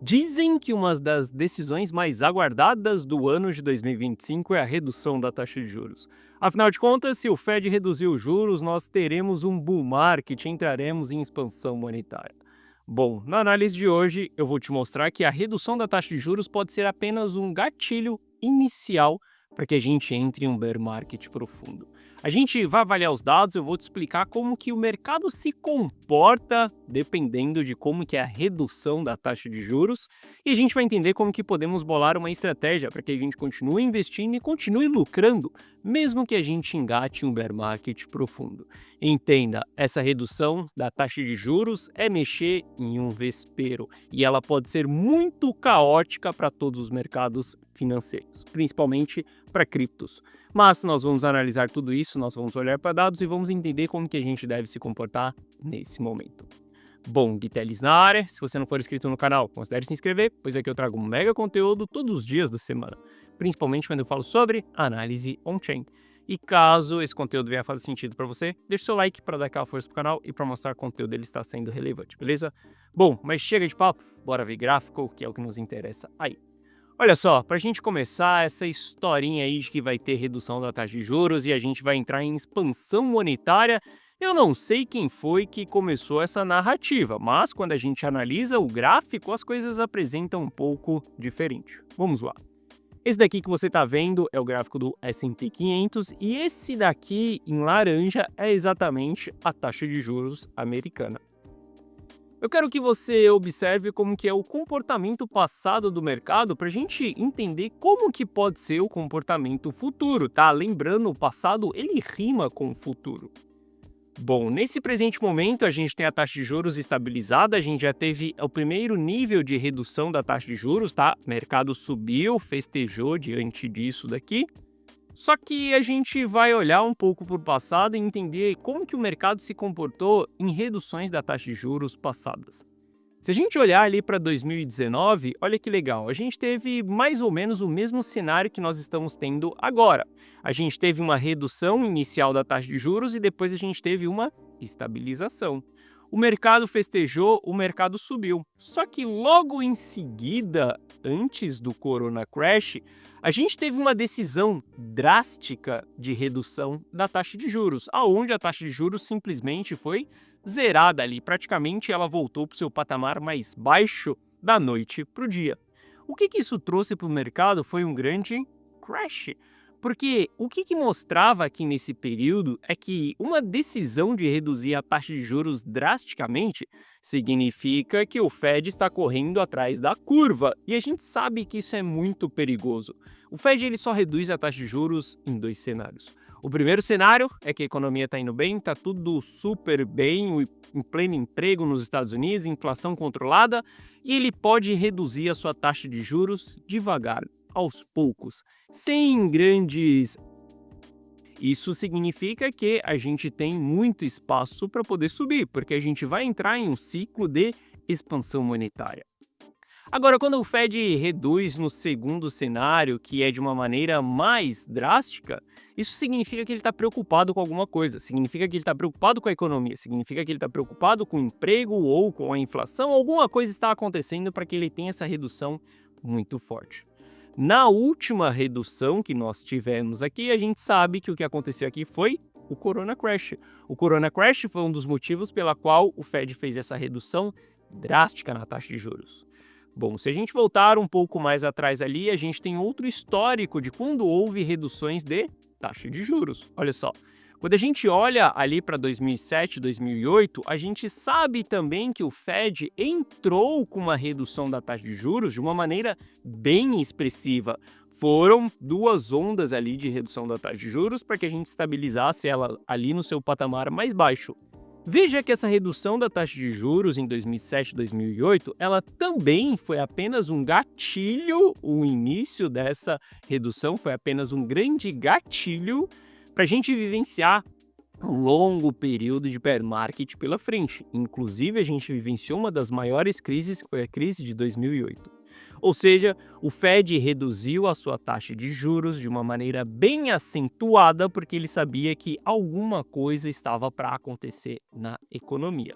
Dizem que uma das decisões mais aguardadas do ano de 2025 é a redução da taxa de juros. Afinal de contas, se o Fed reduzir os juros, nós teremos um bull market e entraremos em expansão monetária. Bom, na análise de hoje, eu vou te mostrar que a redução da taxa de juros pode ser apenas um gatilho inicial para que a gente entre em um bear market profundo. A gente vai avaliar os dados, eu vou te explicar como que o mercado se comporta dependendo de como que é a redução da taxa de juros e a gente vai entender como que podemos bolar uma estratégia para que a gente continue investindo e continue lucrando, mesmo que a gente engate um bear market profundo. Entenda, essa redução da taxa de juros é mexer em um vespeiro e ela pode ser muito caótica para todos os mercados financeiros, principalmente para criptos. Mas nós vamos analisar tudo isso, nós vamos olhar para dados e vamos entender como que a gente deve se comportar nesse momento. Bom, Gui Teles na área. Se você não for inscrito no canal, considere se inscrever, pois aqui eu trago um mega conteúdo todos os dias da semana, principalmente quando eu falo sobre análise on-chain. E caso esse conteúdo venha fazer sentido para você, deixe seu like para dar aquela força pro canal e para mostrar que o conteúdo dele está sendo relevante, beleza? Bom, mas chega de papo, bora ver gráfico, que é o que nos interessa aí. Olha só, para a gente começar essa historinha aí de que vai ter redução da taxa de juros e a gente vai entrar em expansão monetária, eu não sei quem foi que começou essa narrativa, mas quando a gente analisa o gráfico, as coisas apresentam um pouco diferente. Vamos lá. Esse daqui que você está vendo é o gráfico do S&P 500 e esse daqui em laranja é exatamente a taxa de juros americana. Eu quero que você observe como que é o comportamento passado do mercado para a gente entender como que pode ser o comportamento futuro, tá? Lembrando, o passado ele rima com o futuro. Bom, nesse presente momento a gente tem a taxa de juros estabilizada, a gente já teve o primeiro nível de redução da taxa de juros, tá? O mercado subiu, festejou diante disso daqui. Só que a gente vai olhar um pouco para o passado e entender como que o mercado se comportou em reduções da taxa de juros passadas. Se a gente olhar ali para 2019, olha que legal, a gente teve mais ou menos o mesmo cenário que nós estamos tendo agora. A gente teve uma redução inicial da taxa de juros e depois a gente teve uma estabilização. O mercado festejou, o mercado subiu. Só que logo em seguida, antes do Corona Crash, a gente teve uma decisão drástica de redução da taxa de juros, aonde a taxa de juros simplesmente foi zerada ali, praticamente ela voltou para o seu patamar mais baixo da noite para o dia. O que isso trouxe para o mercado foi um grande crash, porque o que mostrava aqui nesse período é que uma decisão de reduzir a taxa de juros drasticamente significa que o Fed está correndo atrás da curva, e a gente sabe que isso é muito perigoso. O Fed ele só reduz a taxa de juros em dois cenários. O primeiro cenário é que a economia está indo bem, está tudo super bem, em pleno emprego nos Estados Unidos, inflação controlada, e ele pode reduzir a sua taxa de juros devagar, aos poucos, sem grandes. Isso significa que a gente tem muito espaço para poder subir, porque a gente vai entrar em um ciclo de expansão monetária. Agora, quando o Fed reduz no segundo cenário, que é de uma maneira mais drástica, isso significa que ele está preocupado com alguma coisa, significa que ele está preocupado com a economia, significa que ele está preocupado com o emprego ou com a inflação, alguma coisa está acontecendo para que ele tenha essa redução muito forte. Na última redução que nós tivemos aqui, a gente sabe que o que aconteceu aqui foi o Corona Crash. O Corona Crash foi um dos motivos pela qual o Fed fez essa redução drástica na taxa de juros. Bom, se a gente voltar um pouco mais atrás ali, a gente tem outro histórico de quando houve reduções de taxa de juros. Olha só, quando a gente olha ali para 2007, 2008, a gente sabe também que o Fed entrou com uma redução da taxa de juros de uma maneira bem expressiva. Foram duas ondas ali de redução da taxa de juros para que a gente estabilizasse ela ali no seu patamar mais baixo. Veja que essa redução da taxa de juros em 2007 e 2008, ela também foi apenas um gatilho, o início dessa redução foi apenas um grande gatilho para a gente vivenciar um longo período de bear market pela frente. Inclusive, a gente vivenciou uma das maiores crises, que foi a crise de 2008. Ou seja, o Fed reduziu a sua taxa de juros de uma maneira bem acentuada porque ele sabia que alguma coisa estava para acontecer na economia.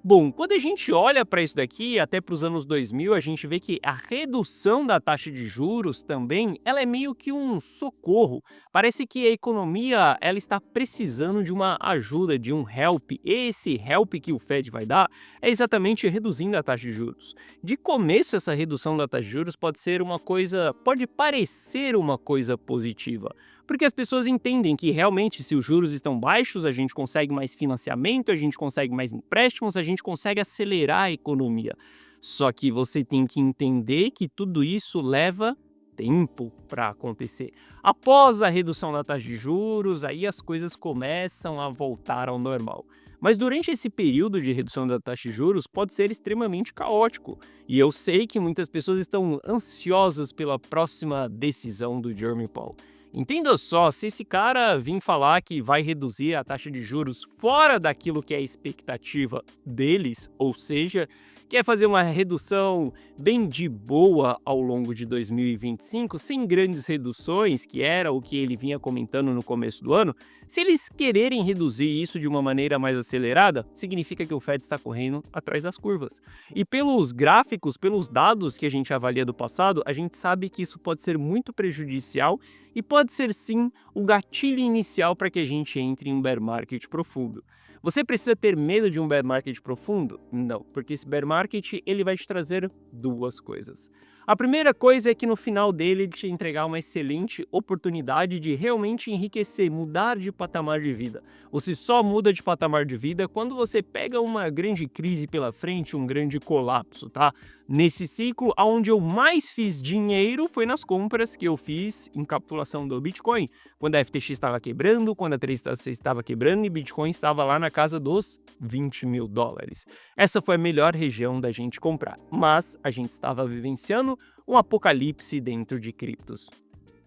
Bom, quando a gente olha para isso daqui, até para os anos 2000, a gente vê que a redução da taxa de juros também, ela é meio que um socorro. Parece que a economia, ela está precisando de uma ajuda, de um help. Esse help que o Fed vai dar é exatamente reduzindo a taxa de juros. De começo, essa redução da taxa de juros pode ser uma coisa, pode parecer uma coisa positiva. Porque as pessoas entendem que realmente, se os juros estão baixos, a gente consegue mais financiamento, a gente consegue mais empréstimos, a gente consegue acelerar a economia. Só que você tem que entender que tudo isso leva tempo para acontecer. Após a redução da taxa de juros, aí as coisas começam a voltar ao normal. Mas durante esse período de redução da taxa de juros pode ser extremamente caótico. E eu sei que muitas pessoas estão ansiosas pela próxima decisão do Jerome Powell. Entenda só, se esse cara vir falar que vai reduzir a taxa de juros fora daquilo que é a expectativa deles, ou seja, quer fazer uma redução bem de boa ao longo de 2025, sem grandes reduções, que era o que ele vinha comentando no começo do ano, se eles quererem reduzir isso de uma maneira mais acelerada, significa que o Fed está correndo atrás das curvas. E pelos gráficos, pelos dados que a gente avalia do passado, a gente sabe que isso pode ser muito prejudicial e pode ser sim o gatilho inicial para que a gente entre em um bear market profundo. Você precisa ter medo de um bear market profundo? Não, porque esse bear market ele vai te trazer duas coisas. A primeira coisa é que no final dele ele te entregar uma excelente oportunidade de realmente enriquecer, mudar de patamar de vida. Você só muda de patamar de vida quando você pega uma grande crise pela frente, um grande colapso, tá? Nesse ciclo, onde eu mais fiz dinheiro foi nas compras que eu fiz em capitulação do Bitcoin. Quando a FTX estava quebrando, quando a 336 estava quebrando e Bitcoin estava lá na casa dos $20.000. Essa foi a melhor região da gente comprar, mas a gente estava vivenciando um apocalipse dentro de criptos.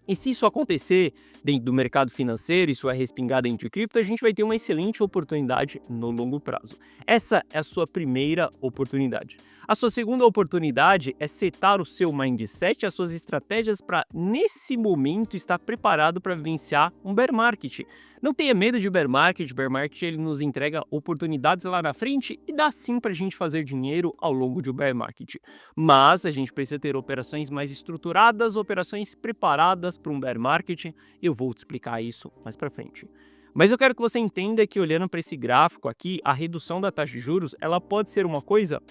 E se isso acontecer dentro do mercado financeiro, isso é respingar dentro de cripto, a gente vai ter uma excelente oportunidade no longo prazo. Essa é a sua primeira oportunidade. A sua segunda oportunidade é setar o seu mindset, as suas estratégias para, nesse momento, estar preparado para vivenciar um bear market. Não tenha medo de bear market ele nos entrega oportunidades lá na frente e dá sim para a gente fazer dinheiro ao longo de um bear market. Mas a gente precisa ter operações mais estruturadas, operações preparadas para um bear market. Eu vou te explicar isso mais para frente. Mas eu quero que você entenda que, olhando para esse gráfico aqui, a redução da taxa de juros ela pode ser uma coisa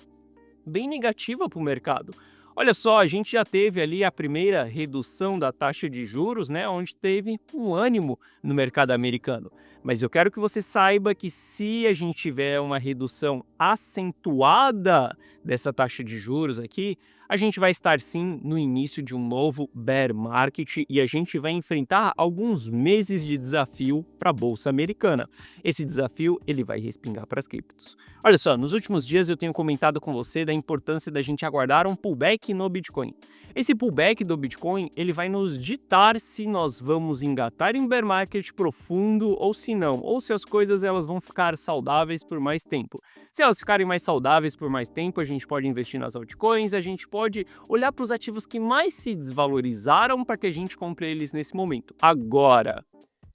bem negativa para o mercado. Olha só, a gente já teve ali a primeira redução da taxa de juros, né, onde teve um ânimo no mercado americano. Mas eu quero que você saiba que se a gente tiver uma redução acentuada dessa taxa de juros aqui, a gente vai estar sim no início de um novo bear market e a gente vai enfrentar alguns meses de desafio para a bolsa americana. Esse desafio ele vai respingar para as criptos. Olha só, nos últimos dias eu tenho comentado com você da importância da gente aguardar um pullback no Bitcoin. Esse pullback do Bitcoin, ele vai nos ditar se nós vamos engatar em bear market profundo ou se não, ou se as coisas elas vão ficar saudáveis por mais tempo. Se elas ficarem mais saudáveis por mais tempo, a gente pode investir nas altcoins, a gente pode olhar para os ativos que mais se desvalorizaram para que a gente compre eles nesse momento. Agora,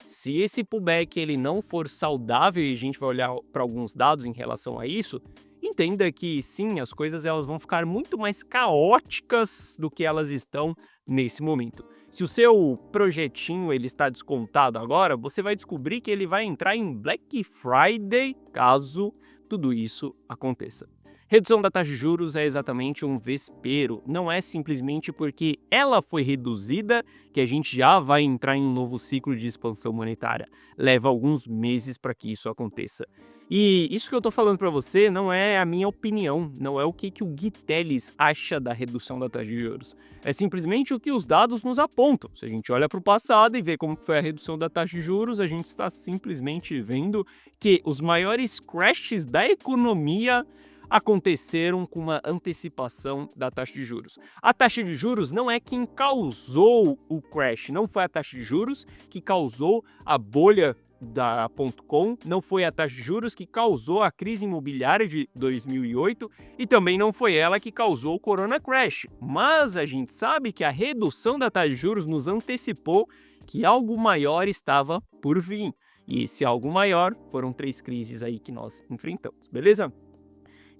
se esse pullback ele não for saudável e a gente vai olhar para alguns dados em relação a isso, entenda que sim, as coisas elas vão ficar muito mais caóticas do que elas estão nesse momento. Se o seu projetinho ele está descontado agora, você vai descobrir que ele vai entrar em Black Friday caso tudo isso aconteça. Redução da taxa de juros é exatamente um vespeiro, não é simplesmente porque ela foi reduzida que a gente já vai entrar em um novo ciclo de expansão monetária. Leva alguns meses para que isso aconteça. E isso que eu estou falando para você não é a minha opinião, não é o que o Gui Telles acha da redução da taxa de juros. É simplesmente o que os dados nos apontam. Se a gente olha para o passado e vê como foi a redução da taxa de juros, a gente está simplesmente vendo que os maiores crashes da economia aconteceram com uma antecipação da taxa de juros. A taxa de juros não é quem causou o crash, não foi a taxa de juros que causou a bolha da .com, não foi a taxa de juros que causou a crise imobiliária de 2008 e também não foi ela que causou o Corona Crash. Mas a gente sabe que a redução da taxa de juros nos antecipou que algo maior estava por vir. E esse algo maior foram 3 crises aí que nós enfrentamos, beleza?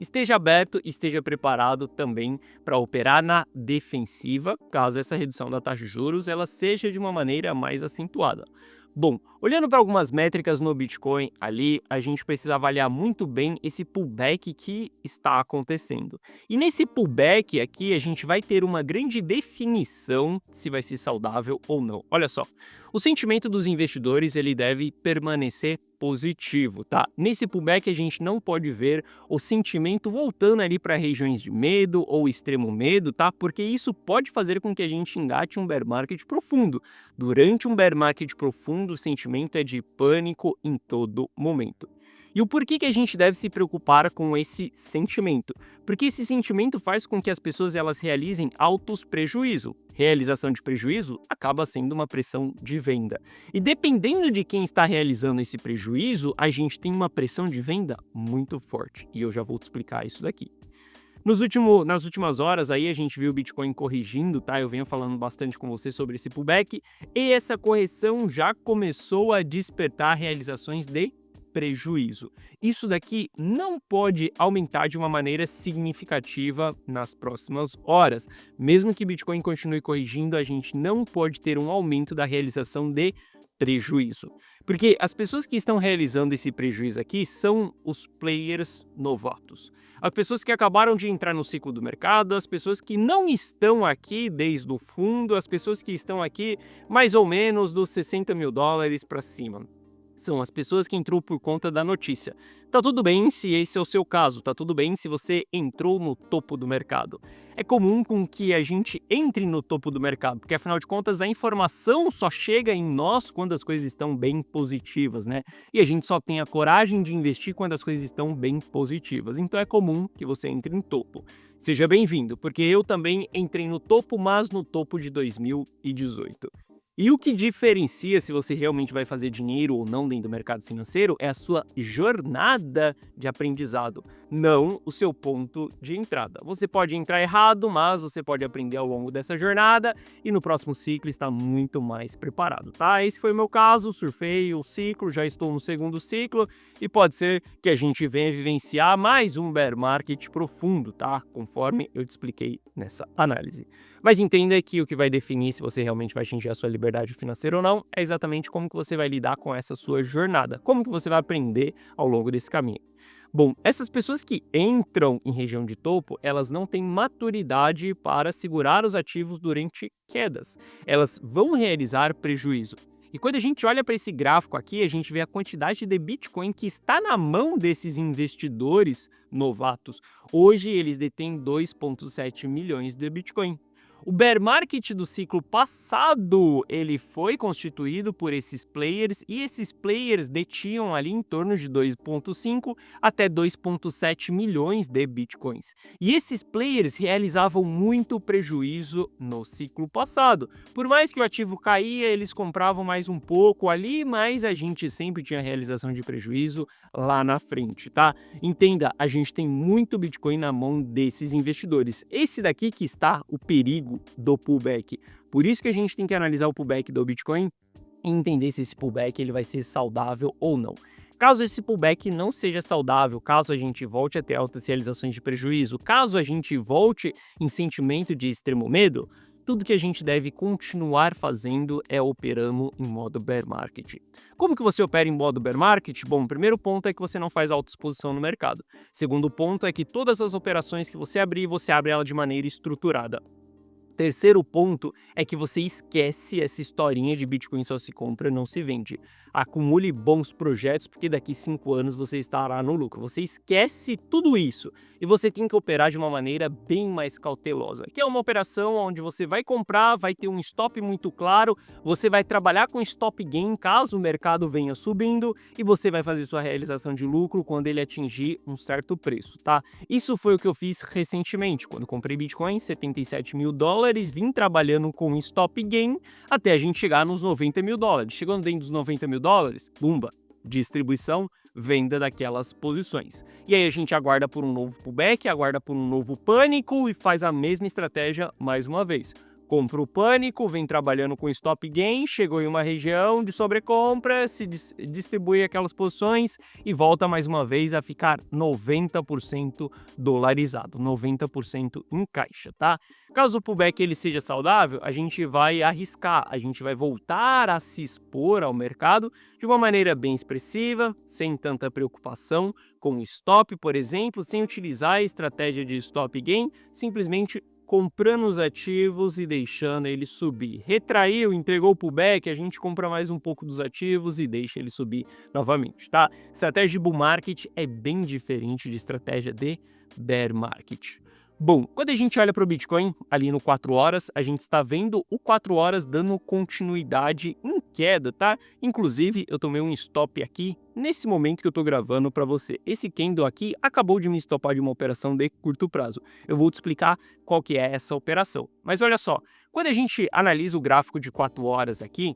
esteja aberto e esteja preparado também para operar na defensiva, caso essa redução da taxa de juros ela seja de uma maneira mais acentuada. Bom, olhando para algumas métricas no Bitcoin ali, a gente precisa avaliar muito bem esse pullback que está acontecendo. E nesse pullback aqui, a gente vai ter uma grande definição se vai ser saudável ou não. Olha só, o sentimento dos investidores ele deve permanecer positivo, tá? Nesse pullback a gente não pode ver o sentimento voltando ali para regiões de medo ou extremo medo, tá? Porque isso pode fazer com que a gente engate um bear market profundo. Durante um bear market profundo, o sentimento é de pânico em todo momento. E o porquê que a gente deve se preocupar com esse sentimento? Porque esse sentimento faz com que as pessoas elas realizem altos prejuízos. Realização de prejuízo acaba sendo uma pressão de venda. E dependendo de quem está realizando esse prejuízo, a gente tem uma pressão de venda muito forte. E eu já vou te explicar isso daqui. Nas últimas horas aí a gente viu o Bitcoin corrigindo, tá? Eu venho falando bastante com você sobre esse pullback e essa correção já começou a despertar realizações de prejuízo. Isso daqui não pode aumentar de uma maneira significativa nas próximas horas. Mesmo que Bitcoin continue corrigindo, a gente não pode ter um aumento da realização de prejuízo. Porque as pessoas que estão realizando esse prejuízo aqui são os players novatos. As pessoas que acabaram de entrar no ciclo do mercado, as pessoas que não estão aqui desde o fundo, as pessoas que estão aqui mais ou menos dos 60 mil dólares para cima. São as pessoas que entrou por conta da notícia. Tá tudo bem se esse é o seu caso, tá tudo bem se você entrou no topo do mercado. É comum com que a gente entre no topo do mercado, porque afinal de contas a informação só chega em nós quando as coisas estão bem positivas, né? E a gente só tem a coragem de investir quando as coisas estão bem positivas. Então é comum que você entre em topo. Seja bem-vindo, porque eu também entrei no topo, mas no topo de 2018. E o que diferencia se você realmente vai fazer dinheiro ou não dentro do mercado financeiro é a sua jornada de aprendizado, não o seu ponto de entrada. Você pode entrar errado, mas você pode aprender ao longo dessa jornada e no próximo ciclo estar muito mais preparado, tá? Esse foi o meu caso, surfei o ciclo, já estou no segundo ciclo e pode ser que a gente venha vivenciar mais um bear market profundo, tá? Conforme eu te expliquei nessa análise. Mas entenda que o que vai definir se você realmente vai atingir a sua liberdade financeira ou não é exatamente como que você vai lidar com essa sua jornada, como que você vai aprender ao longo desse caminho. Bom, essas pessoas que entram em região de topo, elas não têm maturidade para segurar os ativos durante quedas. Elas vão realizar prejuízo. E quando a gente olha para esse gráfico aqui, a gente vê a quantidade de Bitcoin que está na mão desses investidores novatos. Hoje eles detêm 2,7 milhões de Bitcoin. O bear market do ciclo passado, ele foi constituído por esses players e esses players detinham ali em torno de 2,5 até 2,7 milhões de bitcoins. E esses players realizavam muito prejuízo no ciclo passado. Por mais que o ativo caía, eles compravam mais um pouco ali, mas a gente sempre tinha realização de prejuízo lá na frente, tá? Entenda, a gente tem muito Bitcoin na mão desses investidores. Esse daqui que está o perigo do pullback. Por isso que a gente tem que analisar o pullback do Bitcoin e entender se esse pullback ele vai ser saudável ou não. Caso esse pullback não seja saudável, caso a gente volte a ter altas realizações de prejuízo, caso a gente volte em sentimento de extremo medo, tudo que a gente deve continuar fazendo é operando em modo bear market. Como que você opera em modo bear market? Bom, o primeiro ponto é que você não faz autoexposição no mercado. Segundo ponto é que todas as operações que você abre ela de maneira estruturada. Terceiro ponto é que você esquece essa historinha de Bitcoin só se compra, não se vende. Acumule bons projetos, porque daqui 5 anos você estará no lucro. Você esquece tudo isso e você tem que operar de uma maneira bem mais cautelosa, que é uma operação onde você vai comprar, vai ter um stop muito claro, você vai trabalhar com stop gain caso o mercado venha subindo e você vai fazer sua realização de lucro quando ele atingir um certo preço, tá? Isso foi o que eu fiz recentemente, quando comprei Bitcoin, 77 mil dólares, vim trabalhando com stop gain até a gente chegar nos 90 mil dólares. Chegando dentro dos 90 mil dólares, bumba, distribuição, venda daquelas posições. E aí a gente aguarda por um novo pullback, aguarda por um novo pânico e faz a mesma estratégia mais uma vez. compra o pânico, vem trabalhando com stop gain, chegou em uma região de sobrecompra, se distribui aquelas posições e volta mais uma vez a ficar 90% dolarizado, 90% em caixa, tá? Caso o pullback ele seja saudável, a gente vai arriscar, a gente vai voltar a se expor ao mercado de uma maneira bem expressiva, sem tanta preocupação com o stop, por exemplo, sem utilizar a estratégia de stop gain, simplesmente comprando os ativos e deixando ele subir. Retraiu, entregou o pullback, a gente compra mais um pouco dos ativos e deixa ele subir novamente, tá? Estratégia de bull market é bem diferente de estratégia de bear market. Bom, quando a gente olha para o Bitcoin, ali no 4 horas, a gente está vendo o 4 horas dando continuidade em queda, tá? Inclusive, eu tomei um stop aqui, nesse momento que eu estou gravando para você. Esse candle aqui acabou de me stopar de uma operação de curto prazo. Eu vou te explicar qual que é essa operação. Mas olha só, quando a gente analisa o gráfico de 4 horas aqui,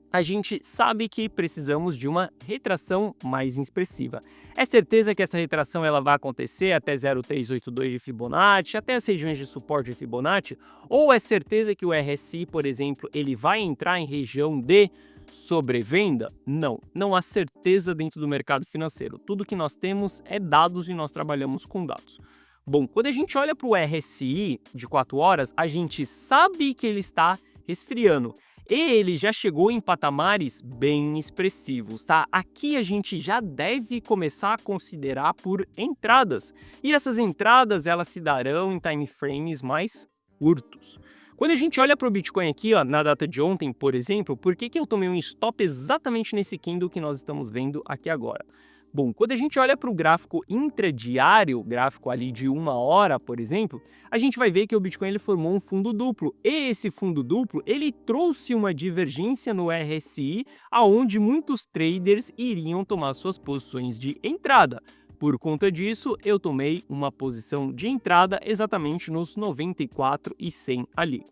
a gente sabe que precisamos de uma retração mais expressiva. É certeza que essa retração ela vai acontecer até 0,382 de Fibonacci, até as regiões de suporte de Fibonacci, ou é certeza que o RSI, por exemplo, ele vai entrar em região de sobrevenda? Não, não há certeza dentro do mercado financeiro. Tudo que nós temos é dados e nós trabalhamos com dados. Bom, quando a gente olha para o RSI de 4 horas, a gente sabe que ele está resfriando. E ele já chegou em patamares bem expressivos, tá? Aqui a gente já deve começar a considerar por entradas. E essas entradas, elas se darão em time frames mais curtos. Quando a gente olha para o Bitcoin aqui, ó, na data de ontem, por exemplo, por que eu tomei um stop exatamente nesse candle que nós estamos vendo aqui agora? Bom, quando a gente olha para o gráfico intradiário, gráfico ali de 1 hora, por exemplo, a gente vai ver que o Bitcoin ele formou um fundo duplo. E esse fundo duplo, ele trouxe uma divergência no RSI, aonde muitos traders iriam tomar suas posições de entrada. Por conta disso, eu tomei uma posição de entrada exatamente nos 94 e 100 ali.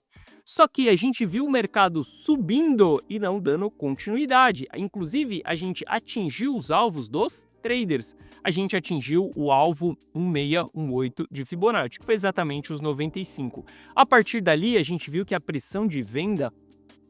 Só que a gente viu o mercado subindo e não dando continuidade. Inclusive, a gente atingiu os alvos dos traders. A gente atingiu o alvo 1618 de Fibonacci, que foi exatamente os 95. A partir dali, a gente viu que a pressão de venda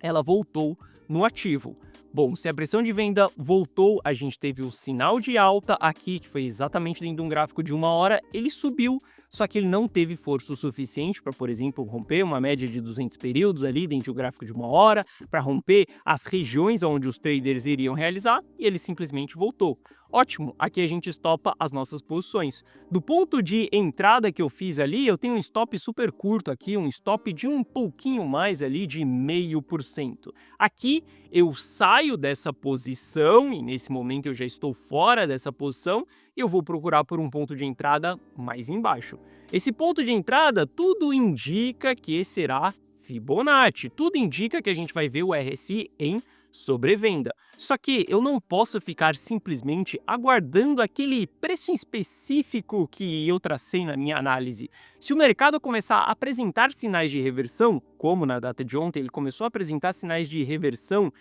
ela voltou no ativo. Bom, se a pressão de venda voltou, a gente teve o sinal de alta aqui, que foi exatamente dentro de um gráfico de 1 hora, ele subiu, só que ele não teve força o suficiente para, por exemplo, romper uma média de 200 períodos ali dentro do gráfico de 1 hora, para romper as regiões onde os traders iriam realizar, e ele simplesmente voltou. Ótimo, aqui a gente estopa as nossas posições. Do ponto de entrada que eu fiz ali, eu tenho um stop super curto aqui, um stop de um pouquinho mais ali de 0,5%. Aqui eu saio dessa posição e nesse momento eu já estou fora dessa posição e eu vou procurar por um ponto de entrada mais embaixo. Esse ponto de entrada, tudo indica que será Fibonacci, tudo indica que a gente vai ver o RSI em sobrevenda. Só que eu não posso ficar simplesmente aguardando aquele preço específico que eu tracei na minha análise. Se o mercado começar a apresentar sinais de reversão, como na data de ontem ele começou a apresentar sinais de reversão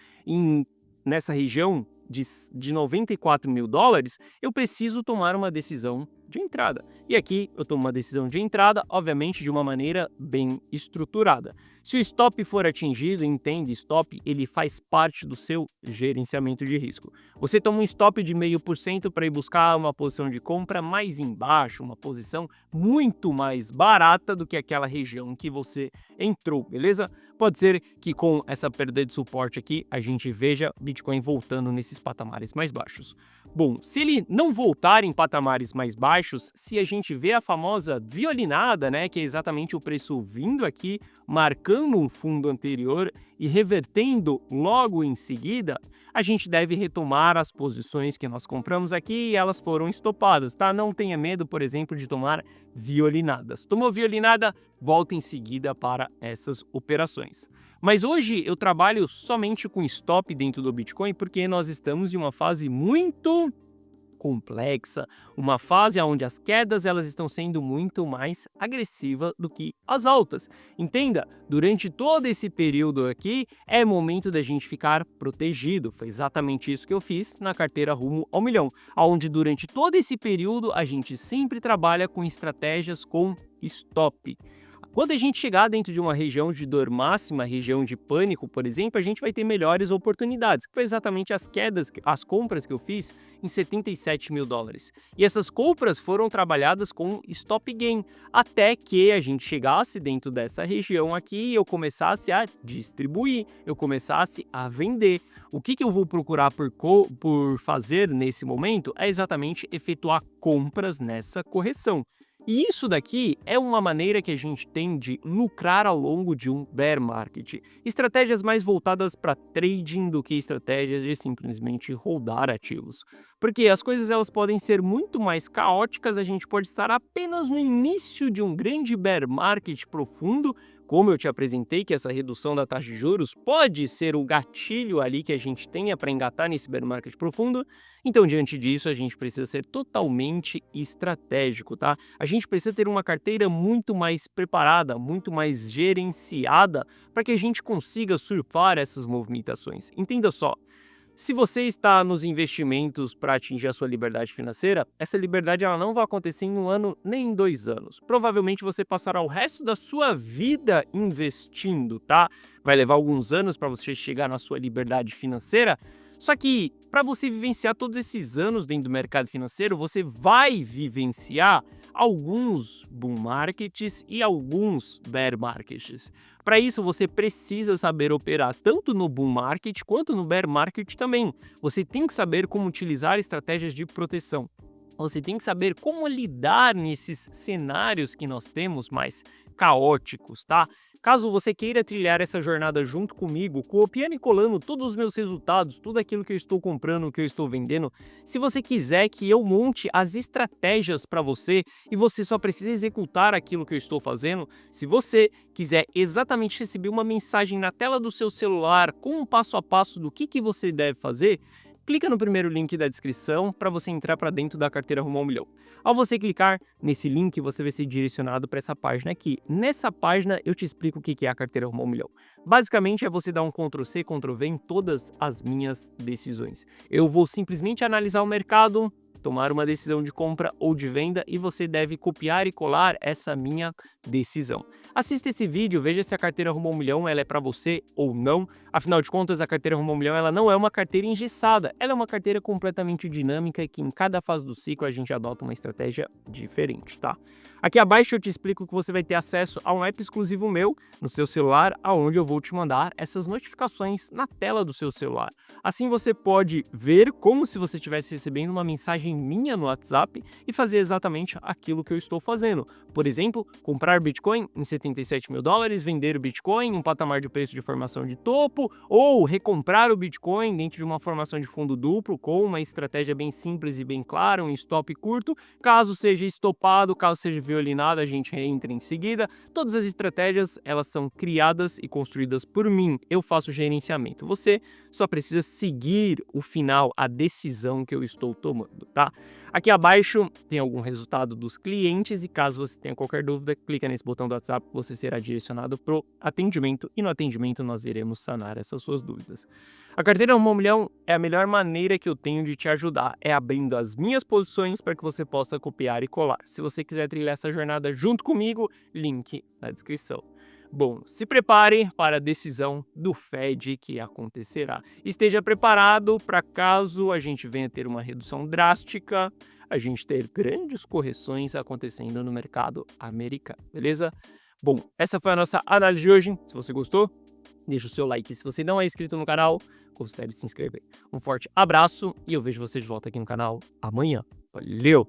nessa região de 94 mil dólares, eu preciso tomar uma decisão de entrada. E aqui eu tomo uma decisão de entrada, obviamente de uma maneira bem estruturada. Se o stop for atingido, entende, stop ele faz parte do seu gerenciamento de risco. Você toma um stop de 0,5% para ir buscar uma posição de compra mais embaixo, uma posição muito mais barata do que aquela região que você entrou, beleza? Pode ser que com essa perda de suporte aqui, a gente veja Bitcoin voltando nesses patamares mais baixos. Bom, se ele não voltar em patamares mais baixos, se a gente vê a famosa violinada, né, que é exatamente o preço vindo aqui, marcando um fundo anterior e revertendo logo em seguida, a gente deve retomar as posições que nós compramos aqui e elas foram estopadas, tá? Não tenha medo, por exemplo, de tomar violinadas. Tomou violinada, volta em seguida para essas operações. Mas hoje eu trabalho somente com stop dentro do Bitcoin porque nós estamos em uma fase muito complexa, uma fase onde as quedas elas estão sendo muito mais agressivas do que as altas. Entenda, durante todo esse período aqui é momento da gente ficar protegido. Foi exatamente isso que eu fiz na carteira Rumo ao Milhão, onde durante todo esse período a gente sempre trabalha com estratégias com stop. Quando a gente chegar dentro de uma região de dor máxima, região de pânico, por exemplo, a gente vai ter melhores oportunidades, que foi exatamente as compras que eu fiz em 77 mil dólares. E essas compras foram trabalhadas com stop gain, até que a gente chegasse dentro dessa região aqui e eu começasse a distribuir, eu começasse a vender. O que eu vou procurar por fazer nesse momento é exatamente efetuar compras nessa correção. E isso daqui é uma maneira que a gente tem de lucrar ao longo de um bear market. Estratégias mais voltadas para trading do que estratégias de simplesmente holdar ativos. Porque as coisas elas podem ser muito mais caóticas, a gente pode estar apenas no início de um grande bear market profundo, como eu te apresentei, que essa redução da taxa de juros pode ser o gatilho ali que a gente tenha para engatar nesse bear market profundo. Então, diante disso, a gente precisa ser totalmente estratégico, tá? A gente precisa ter uma carteira muito mais preparada, muito mais gerenciada, para que a gente consiga surfar essas movimentações. Entenda só. Se você está nos investimentos para atingir a sua liberdade financeira, essa liberdade ela não vai acontecer em um ano nem em 2 anos. Provavelmente você passará o resto da sua vida investindo, tá? Vai levar alguns anos para você chegar na sua liberdade financeira. Só que para você vivenciar todos esses anos dentro do mercado financeiro, você vai vivenciar alguns bull markets e alguns bear markets. Para isso, você precisa saber operar tanto no bull market quanto no bear market também. Você tem que saber como utilizar estratégias de proteção. Você tem que saber como lidar nesses cenários que nós temos mais caóticos, tá? Caso você queira trilhar essa jornada junto comigo, copiando e colando todos os meus resultados, tudo aquilo que eu estou comprando, que eu estou vendendo, se você quiser que eu monte as estratégias para você e você só precisa executar aquilo que eu estou fazendo, se você quiser exatamente receber uma mensagem na tela do seu celular com um passo a passo do que você deve fazer, clica no primeiro link da descrição para você entrar para dentro da carteira Rumo ao Milhão. Ao você clicar nesse link, você vai ser direcionado para essa página aqui. Nessa página eu te explico o que é a carteira Rumo ao Milhão. Basicamente é você dar um Ctrl+C, Ctrl+V em todas as minhas decisões. Eu vou simplesmente analisar o mercado, tomar uma decisão de compra ou de venda e você deve copiar e colar essa minha decisão. Assista esse vídeo, veja se a carteira Rumo ao Milhão ela é para você ou não. Afinal de contas, a carteira Rumo ao Milhão ela não é uma carteira engessada, ela é uma carteira completamente dinâmica e que em cada fase do ciclo a gente adota uma estratégia diferente, tá? Aqui abaixo eu te explico que você vai ter acesso a um app exclusivo meu no seu celular, aonde eu vou te mandar essas notificações na tela do seu celular. Assim você pode ver como se você estivesse recebendo uma mensagem minha no WhatsApp e fazer exatamente aquilo que eu estou fazendo. Por exemplo, comprar Bitcoin em 77 mil dólares, vender o Bitcoin em um patamar de preço de formação de topo ou recomprar o Bitcoin dentro de uma formação de fundo duplo com uma estratégia bem simples e bem clara, um stop curto. Caso seja estopado, caso seja violinado, a gente entra em seguida. Todas as estratégias, elas são criadas e construídas por mim. Eu faço o gerenciamento. Você só precisa seguir o final, a decisão que eu estou tomando, tá? Aqui abaixo tem algum resultado dos clientes e caso você tenha qualquer dúvida, clica nesse botão do WhatsApp, você será direcionado para o atendimento e no atendimento nós iremos sanar essas suas dúvidas. A carteira Rumo ao Milhão é a melhor maneira que eu tenho de te ajudar, é abrindo as minhas posições para que você possa copiar e colar. Se você quiser trilhar essa jornada junto comigo, link na descrição. Bom, se prepare para a decisão do Fed que acontecerá. Esteja preparado para caso a gente venha ter uma redução drástica, a gente ter grandes correções acontecendo no mercado americano, beleza? Bom, essa foi a nossa análise de hoje. Se você gostou, deixa o seu like. Se você não é inscrito no canal, considere se inscrever. Um forte abraço e eu vejo você de volta aqui no canal amanhã. Valeu!